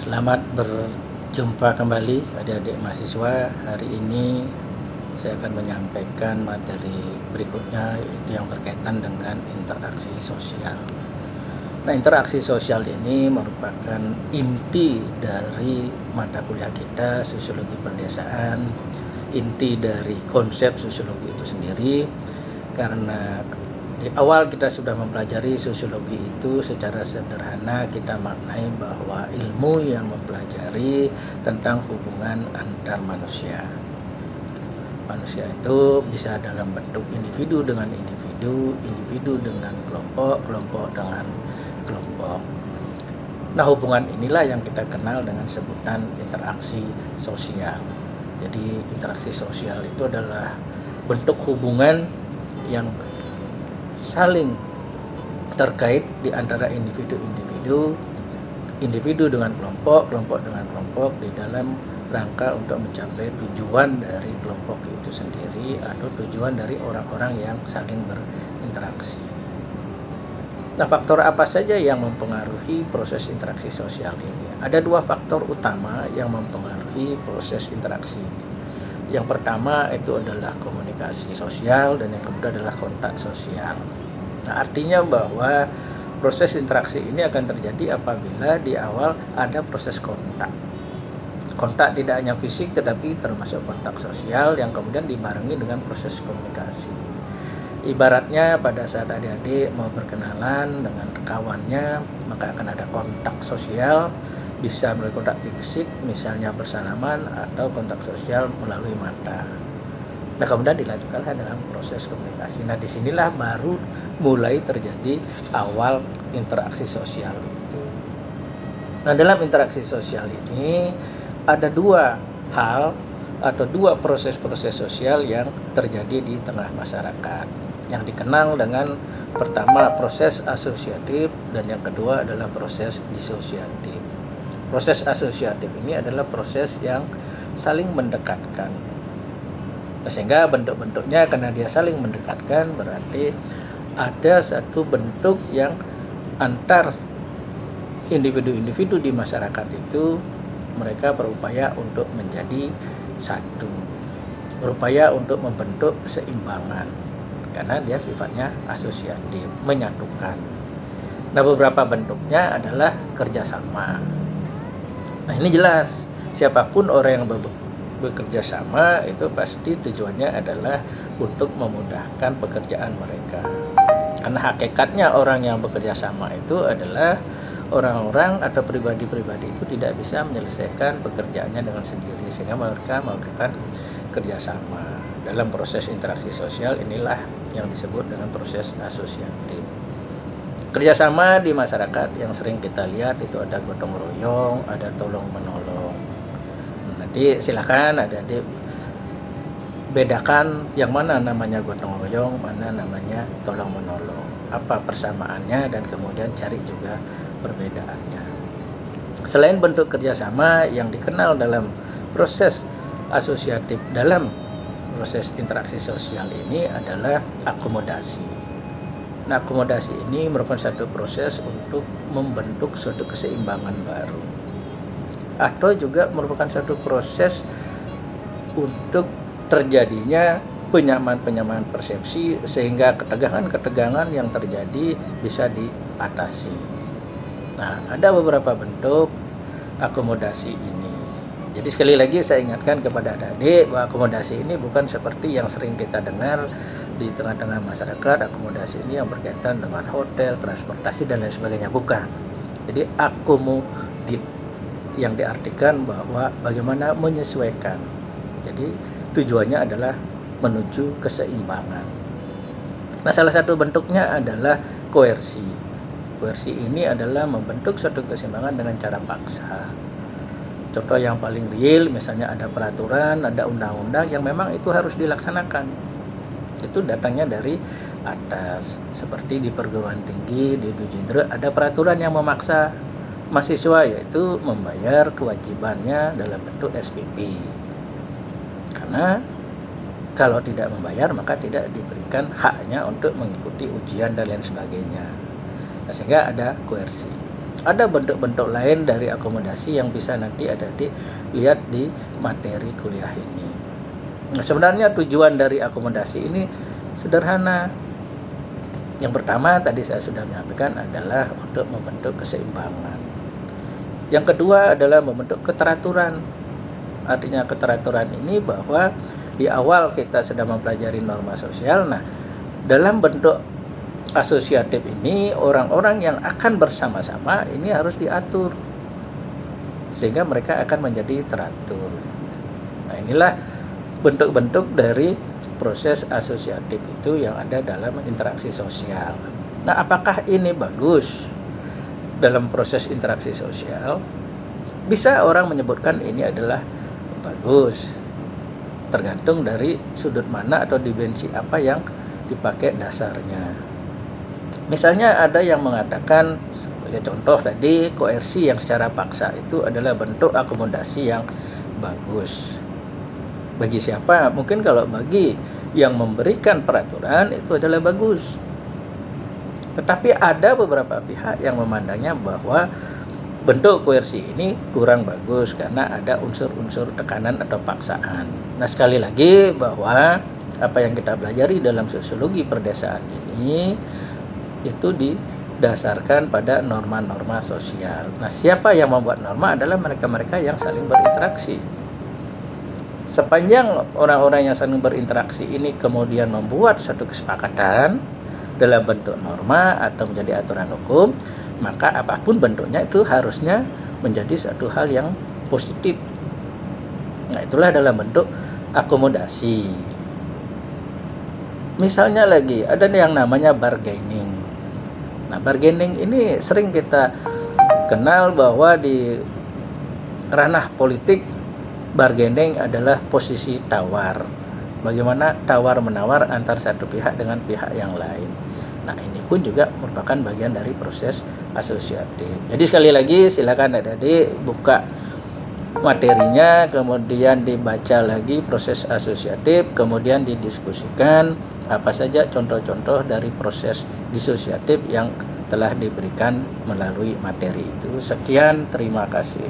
Selamat berjumpa kembali adik-adik mahasiswa. Hari ini saya akan menyampaikan materi berikutnya, yaitu yang berkaitan dengan interaksi sosial. Nah, interaksi sosial ini merupakan inti dari mata kuliah kita, sosiologi perdesaan, inti dari konsep sosiologi itu sendiri, karena di awal kita sudah mempelajari sosiologi itu secara sederhana. Kita maknai bahwa ilmu yang mempelajari tentang hubungan antar manusia. Manusia itu bisa dalam bentuk individu dengan individu, individu dengan kelompok, kelompok dengan kelompok. Nah, hubungan inilah yang kita kenal dengan sebutan interaksi sosial. Jadi interaksi sosial itu adalah bentuk hubungan yang saling terkait di antara individu-individu, individu dengan kelompok, kelompok dengan kelompok, di dalam rangka untuk mencapai tujuan dari kelompok itu sendiri atau tujuan dari orang-orang yang saling berinteraksi. Nah, faktor apa saja yang mempengaruhi proses interaksi sosial ini? Ada dua faktor utama yang mempengaruhi proses interaksi. Yang pertama itu adalah komunikasi sosial, dan yang kedua adalah kontak sosial. Nah, artinya bahwa proses interaksi ini akan terjadi apabila di awal ada proses kontak. Kontak tidak hanya fisik tetapi termasuk kontak sosial yang kemudian dibarengi dengan proses komunikasi. Ibaratnya pada saat adik-adik mau berkenalan dengan kawannya, maka akan ada kontak sosial, bisa melalui kontak fisik, misalnya bersalaman, atau kontak sosial melalui mata. Nah, kemudian dilanjutkanlah dalam proses komunikasi. Nah, disinilah baru mulai terjadi awal interaksi sosial itu. Nah, dalam interaksi sosial ini ada dua hal atau dua proses-proses sosial yang terjadi di tengah masyarakat, yang dikenal dengan pertama proses asosiatif dan yang kedua adalah proses disosiatif. Proses asosiatif ini adalah proses yang saling mendekatkan. Sehingga bentuk-bentuknya, karena dia saling mendekatkan, berarti ada satu bentuk yang antar individu-individu di masyarakat itu mereka berupaya untuk menjadi satu, berupaya untuk membentuk keseimbangan, karena dia sifatnya asosiatif, menyatukan. Nah, beberapa bentuknya adalah kerjasama. Nah, ini jelas, siapapun orang yang bekerja sama itu pasti tujuannya adalah untuk memudahkan pekerjaan mereka. Karena hakikatnya orang yang bekerja sama itu adalah orang-orang atau pribadi-pribadi itu tidak bisa menyelesaikan pekerjaannya dengan sendiri, sehingga mereka melakukan kerjasama. Dalam proses interaksi sosial inilah yang disebut dengan proses asosiatif. Kerjasama di masyarakat yang sering kita lihat itu ada gotong royong, ada tolong menolong. Nanti silakan adik-adik bedakan yang mana namanya gotong royong, mana namanya tolong menolong, apa persamaannya, dan kemudian cari juga perbedaannya. Selain bentuk kerjasama yang dikenal dalam proses asosiatif, dalam proses interaksi sosial ini adalah akomodasi. Nah, akomodasi ini merupakan satu proses untuk membentuk suatu keseimbangan baru, atau juga merupakan satu proses untuk terjadinya penyamaan-penyamaan persepsi, sehingga ketegangan-ketegangan yang terjadi bisa diatasi. Nah, ada beberapa bentuk akomodasi ini. Jadi sekali lagi saya ingatkan kepada adik-adik bahwa akomodasi ini bukan seperti yang sering kita dengar di tengah-tengah masyarakat, akomodasi ini yang berkaitan dengan hotel, transportasi, dan lain sebagainya. Bukan. Jadi akomodit yang diartikan bahwa bagaimana menyesuaikan. Jadi tujuannya adalah menuju keseimbangan. Nah, salah satu bentuknya adalah koersi. Koersi ini adalah membentuk suatu keseimbangan dengan cara paksa. Contoh yang paling real, misalnya ada peraturan, ada undang-undang yang memang itu harus dilaksanakan. Itu datangnya dari atas, seperti di perguruan tinggi, di Dujindra ada peraturan yang memaksa mahasiswa, yaitu membayar kewajibannya dalam bentuk SPP. Karena kalau tidak membayar maka tidak diberikan haknya untuk mengikuti ujian dan lain sebagainya. Nah, sehingga ada koersi. ada bentuk-bentuk lain dari akomodasi yang bisa nanti adik-adik lihat di materi kuliah ini. Nah, sebenarnya tujuan dari akomodasi ini sederhana. Yang pertama tadi saya sudah menyampaikan adalah untuk membentuk keseimbangan. Yang kedua adalah membentuk keteraturan. Artinya keteraturan ini bahwa di awal kita sudah mempelajari norma sosial. Nah, dalam bentuk asosiatif ini orang-orang yang akan bersama-sama ini harus diatur sehingga mereka akan menjadi teratur. Nah, inilah bentuk-bentuk dari proses asosiatif itu yang ada dalam interaksi sosial. Nah, apakah ini bagus dalam proses interaksi sosial? Bisa orang menyebutkan ini adalah bagus, tergantung dari sudut mana atau dimensi apa yang dipakai dasarnya. Misalnya ada yang mengatakan, sebagai contoh tadi, koersi yang secara paksa itu adalah bentuk akomodasi yang bagus. Bagi siapa? Mungkin kalau bagi yang memberikan peraturan itu adalah bagus. Tetapi ada beberapa pihak yang memandangnya bahwa bentuk koersi ini kurang bagus karena ada unsur-unsur tekanan atau paksaan. Nah, sekali lagi bahwa apa yang kita pelajari dalam sosiologi perdesaan ini itu didasarkan pada norma-norma sosial. Nah, siapa yang membuat norma adalah mereka-mereka yang saling berinteraksi. Sepanjang orang-orang yang saling berinteraksi ini kemudian membuat satu kesepakatan dalam bentuk norma atau menjadi aturan hukum, maka apapun bentuknya itu harusnya menjadi satu hal yang positif. Nah, itulah dalam bentuk akomodasi. Misalnya lagi ada yang namanya bargaining. Nah, bargaining ini sering kita kenal bahwa di ranah politik bargaining adalah posisi tawar. Bagaimana tawar-menawar antar satu pihak dengan pihak yang lain. Nah, ini pun juga merupakan bagian dari proses asosiatif. Jadi sekali lagi silakan adik-adik buka materinya, kemudian dibaca lagi proses asosiatif, kemudian didiskusikan apa saja contoh-contoh dari proses disosiatif yang telah diberikan melalui materi itu. Sekian, terima kasih.